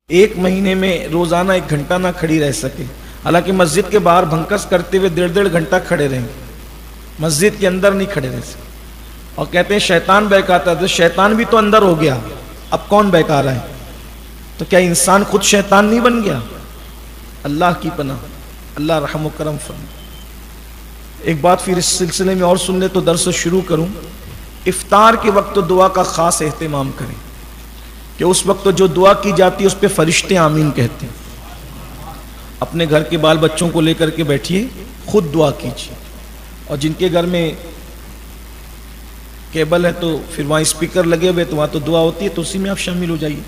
ایک مہینے میں روزانہ 1 گھنٹہ نہ کھڑی رہ سکے، حالانکہ مسجد کے باہر بھنکس کرتے ہوئے 1.5 گھنٹہ کھڑے رہیں، مسجد کے اندر نہیں کھڑے رہ سکے، اور کہتے ہیں شیطان بہکاتا ہے، تو شیطان بھی تو اندر ہو گیا، اب کون بہکا رہا ہے؟ تو کیا انسان خود شیطان نہیں بن گیا؟ اللہ کی پناہ، اللہ رحم و کرم فرمائے۔ ایک بات پھر اس سلسلے میں اور سن لے تو درس شروع کروں۔ افطار کے وقت تو دعا کا خاص اہتمام کریں کہ اس وقت تو جو دعا کی جاتی ہے اس پہ فرشتے آمین کہتے ہیں۔ اپنے گھر کے بال بچوں کو لے کر کے بیٹھیے، خود دعا کیجیے، اور جن کے گھر میں کیبل ہے تو پھر وہاں اسپیکر لگے ہوئے تو وہاں تو دعا ہوتی ہے، تو اسی میں آپ شامل ہو جائیے۔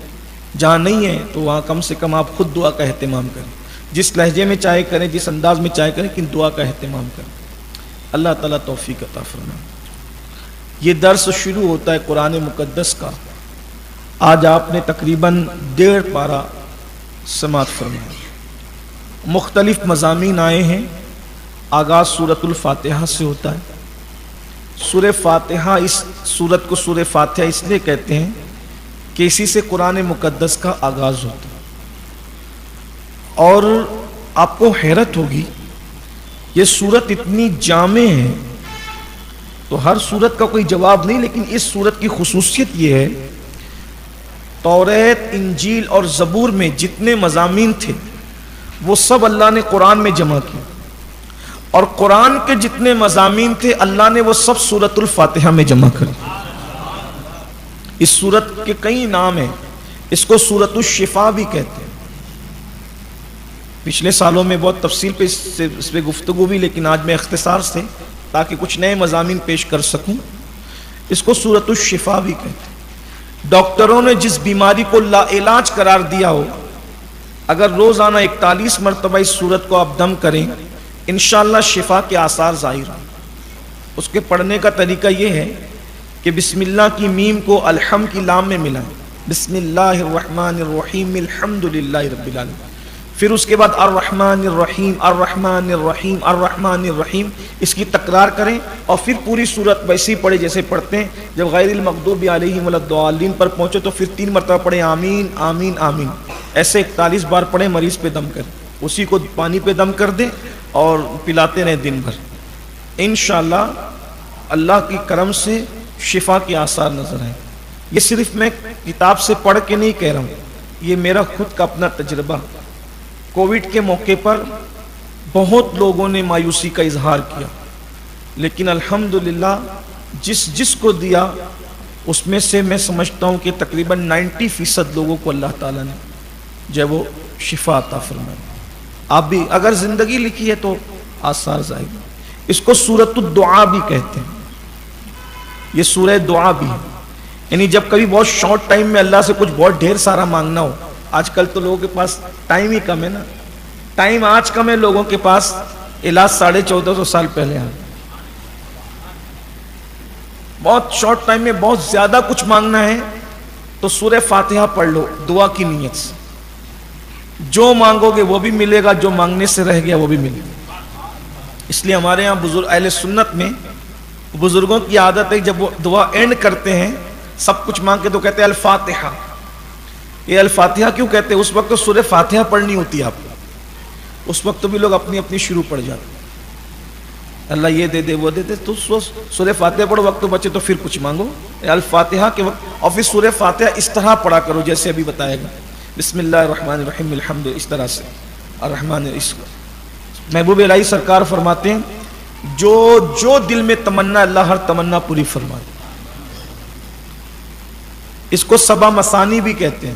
جہاں نہیں ہے تو وہاں کم سے کم آپ خود دعا کا اہتمام کریں، جس لہجے میں چاہے کریں، جس انداز میں چاہے کریں، لیکن دعا کا اہتمام کریں۔ اللہ تعالیٰ توفیق عطا فرمائے۔ یہ درس شروع ہوتا ہے قرآن مقدس کا۔ آج آپ نے تقریباً 1.5 پارہ سماعت فرمایا۔ مختلف مضامین آئے ہیں۔ آغاز سورۃ الفاتحہ سے ہوتا ہے۔ سورہ فاتحہ، اس سورت کو سورہ فاتحہ اس لیے کہتے ہیں کہ اسی سے قرآن مقدس کا آغاز ہوتا ہے۔ اور آپ کو حیرت ہوگی، یہ سورت اتنی جامع ہے، تو ہر سورت کا کوئی جواب نہیں، لیکن اس سورت کی خصوصیت یہ ہے، توریت، انجیل اور زبور میں جتنے مضامین تھے وہ سب اللہ نے قرآن میں جمع کیے، اور قرآن کے جتنے مضامین تھے اللہ نے وہ سب سورۃ الفاتحہ میں جمع کر دیے۔ اس سورت کے کئی نام ہیں، اس کو سورۃ الشفا بھی کہتے ہیں۔ پچھلے سالوں میں بہت تفصیل پہ اس پہ گفتگو بھی، لیکن آج میں اختصار سے تاکہ کچھ نئے مضامین پیش کر سکوں، اس کو سورۃ الشفا بھی کہتے ہیں۔ ڈاکٹروں نے جس بیماری کو لا علاج قرار دیا ہو، اگر روزانہ 41 مرتبہ اس سورت کو آپ دم کریں، انشاءاللہ شفا کے آثار ظاہر ہوں۔ اس کے پڑھنے کا طریقہ یہ ہے کہ بسم اللہ کی میم کو الحم کی لام میں ملائیں، بسم اللہ الرحمن الرحیم الحمدللہ رب العالمین، پھر اس کے بعد الرحمن الرحیم الرحمن الرحیم الرحمن الرحیم، اس کی تکرار کریں، اور پھر پوری سورت ویسے ہی پڑھے جیسے پڑھتے ہیں۔ جب غیر المغضوب علیہم ولا الضالین پر پہنچے تو پھر 3 مرتبہ پڑھیں آمین آمین آمین، ایسے 41 بار پڑھیں، مریض پہ دم کریں، اسی کو پانی پہ دم کر دیں اور پلاتے رہیں دن بھر۔ انشاءاللہ اللہ کی کرم سے شفا کے آثار نظر آئیں۔ یہ صرف میں کتاب سے پڑھ کے نہیں کہہ رہا ہوں، یہ میرا خود کا اپنا تجربہ۔ کووڈ کے موقع پر بہت لوگوں نے مایوسی کا اظہار کیا، لیکن الحمدللہ جس کو دیا اس میں سے میں سمجھتا ہوں کہ تقریباً 90% لوگوں کو اللہ تعالیٰ نے جو ہے وہ شفا عطا فرمائی۔ آپ بھی اگر زندگی لکھی ہے تو آثار ظاہر۔ اس کو سورۃ الدعا بھی کہتے ہیں، یہ سورہ دعا بھی ہے، یعنی جب کبھی بہت شارٹ ٹائم میں اللہ سے کچھ بہت ڈھیر سارا مانگنا ہو۔ آج کل تو لوگوں کے پاس ٹائم ہی کم ہے نا، ٹائم آج کم ہے لوگوں کے پاس، علاج 1450 سال پہلے آئے۔ بہت شارٹ ٹائم میں بہت زیادہ کچھ مانگنا ہے تو سورہ فاتحہ پڑھ لو دعا کی نیت سے، جو مانگو گے وہ بھی ملے گا، جو مانگنے سے رہ گیا وہ بھی ملے گا۔ اس لیے ہمارے یہاں بزرگ اہل سنت میں بزرگوں کی عادت ہے جب وہ دعا اینڈ کرتے ہیں سب کچھ مانگ کے تو کہتے ہیں الفاتحہ۔ یہ الفاتحہ کیوں کہتے ہیں؟ اس وقت تو سورہ فاتحہ پڑھنی ہوتی ہے آپ کو، اس وقت تو بھی لوگ اپنی اپنی شروع پڑھ جاتے ہیں، اللہ یہ دے دے وہ دے دے، تو سورہ فاتحہ پڑھو، وقت تو بچے تو پھر کچھ مانگو الفاتحہ کے وقت، اور پھر سورہ فاتحہ اس طرح پڑھا کرو جیسے ابھی بتایا گا، بسم اللہ الرحمن الرحیم الحمد، اس طرح سے الرحمن۔ محبوب الہی سرکار فرماتے ہیں جو دل میں تمنا اللہ ہر تمنا پوری فرما دے۔ اس کو سبا مثانی بھی کہتے ہیں۔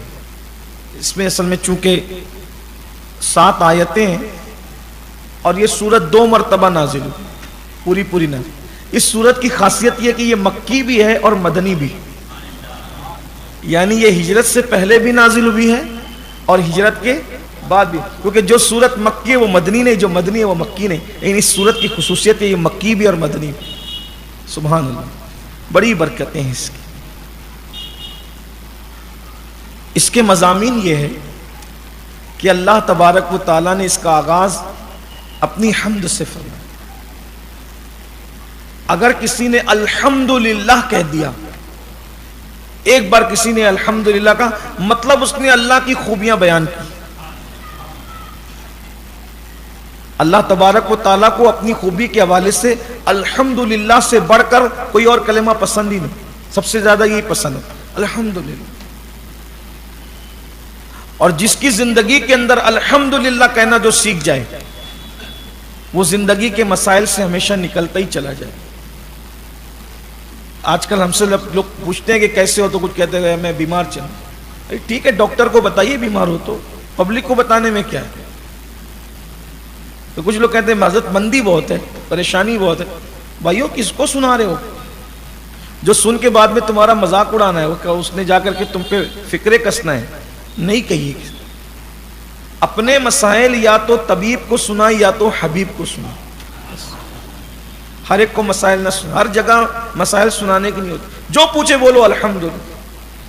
اس میں اصل میں چونکہ 7 آیتیں ہیں اور یہ سورت 2 مرتبہ نازل ہوئی، پوری نازل۔ اس سورت کی خاصیت یہ کہ یہ مکی بھی ہے اور مدنی بھی، یعنی یہ ہجرت سے پہلے بھی نازل ہوئی ہے اور ہجرت کے بعد بھی، کیونکہ جو سورت مکی ہے وہ مدنی نہیں، جو مدنی ہے وہ مکی نہیں، لیکن اس سورت کی خصوصیت ہے یہ مکی بھی اور مدنی بھی۔ سبحان اللہ، بڑی برکتیں ہیں اس کی۔ اس کے مضامین یہ ہے کہ اللہ تبارک و تعالیٰ نے اس کا آغاز اپنی حمد سے فرمایا۔ اگر کسی نے الحمدللہ کہہ دیا ایک بار کسی نے الحمدللہ کا مطلب اس نے اللہ کی خوبیاں بیان کی. اللہ تبارک و تعالیٰ کو اپنی خوبی کے حوالے سے الحمدللہ سے بڑھ کر کوئی اور کلمہ پسند ہی نہیں. سب سے زیادہ یہی پسند ہے الحمدللہ. اور جس کی زندگی کے اندر الحمدللہ کہنا جو سیکھ جائے وہ زندگی کے مسائل سے ہمیشہ نکلتا ہی چلا جائے. آج کل ہم سے لوگ پوچھتے ہیں کہ کیسے ہو تو کچھ کہتے ہیں میں بیمار چل. ٹھیک ہے ڈاکٹر کو بتائیے بیمار ہو تو, پبلک کو بتانے میں کیا ہے. تو کچھ لوگ کہتے ہیں معذرت مندی بہت ہے, پریشانی بہت ہے. بھائیو کس کو سنا رہے ہو؟ جو سن کے بعد میں تمہارا مذاق اڑانا ہے وہ اس نے جا کر کے تم پہ فکرے کسنا ہے نہیں کہیے. اپنے مسائل یا تو طبیب کو سنا یا تو حبیب کو سنا. ہر ایک کو مسائل نہ سنا, ہر جگہ مسائل سنانے کی نہیں ہوتی. جو پوچھے بولو الحمدللہ.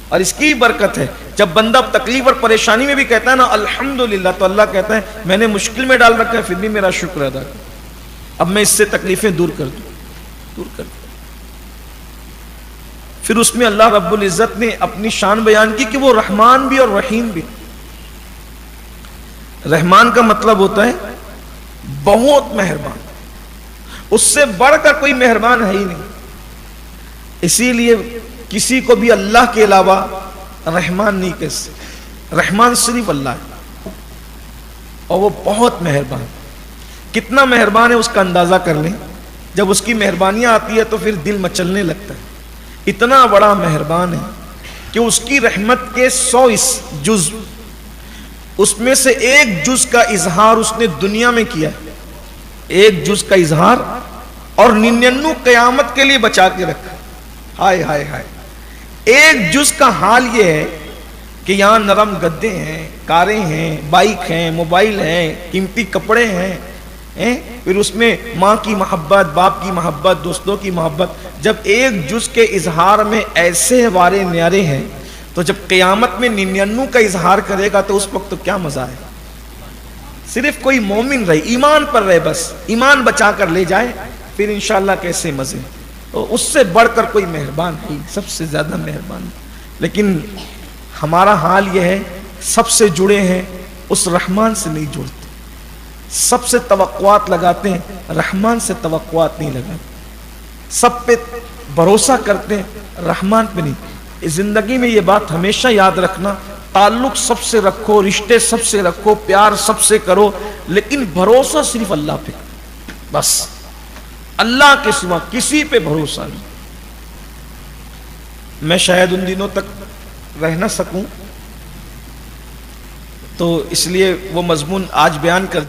اور اس کی برکت ہے جب بندہ تکلیف اور پریشانی میں بھی کہتا ہے نا الحمدللہ تو اللہ کہتا ہے میں نے مشکل میں ڈال رکھا ہے پھر بھی میرا شکر ادا کر, اب میں اس سے تکلیفیں دور کر دوں. پھر اس میں اللہ رب العزت نے اپنی شان بیان کی کہ وہ رحمان بھی اور رحیم بھی. رحمان کا مطلب ہوتا ہے بہت مہربان, اس سے بڑھ کر کوئی مہربان ہے ہی نہیں. اسی لیے کسی کو بھی اللہ کے علاوہ رحمان نہیں کہہ سکتے. رحمان صرف اللہ ہے اور وہ بہت مہربان. کتنا مہربان ہے اس کا اندازہ کر لیں. جب اس کی مہربانیاں آتی ہے تو پھر دل مچلنے لگتا ہے. اتنا بڑا مہربان ہے کہ اس کی رحمت کے 100 جز, اس میں سے ایک جز کا اظہار اس نے دنیا میں کیا ہے, ایک جز کا اظہار, اور 99 قیامت کے لیے بچا کے رکھا. ہائے ہائے ہائے. ایک جز کا حال یہ ہے کہ یہاں نرم گدے ہیں, کاریں ہیں, بائک ہیں, موبائل ہیں, قیمتی کپڑے ہیں, پھر اس میں ماں کی محبت, باپ کی محبت, دوستوں کی محبت. جب ایک جز کے اظہار میں ایسے وارے نیارے ہیں تو جب قیامت میں 99 کا اظہار کرے گا تو اس وقت تو کیا مزہ ہے. صرف کوئی مومن رہے, ایمان پر رہے, بس ایمان بچا کر لے جائے, پھر انشاءاللہ کیسے مزے. تو اس سے بڑھ کر کوئی مہربان ہے, سب سے زیادہ مہربان. لیکن ہمارا حال یہ ہے سب سے جڑے ہیں اس رحمان سے نہیں جڑتے. سب سے توقعات لگاتے ہیں, رحمان سے توقعات نہیں لگاتے. سب پہ بھروسہ کرتے ہیں, رحمان پہ نہیں. اس زندگی میں یہ بات ہمیشہ یاد رکھنا, تعلق سب سے رکھو, رشتے سب سے رکھو, پیار سب سے کرو, لیکن بھروسہ صرف اللہ پہ کرو. بس اللہ کے سوا کسی پہ بھروسہ نہیں. میں شاید ان دنوں تک رہ نہ سکوں تو اس لیے وہ مضمون آج بیان کر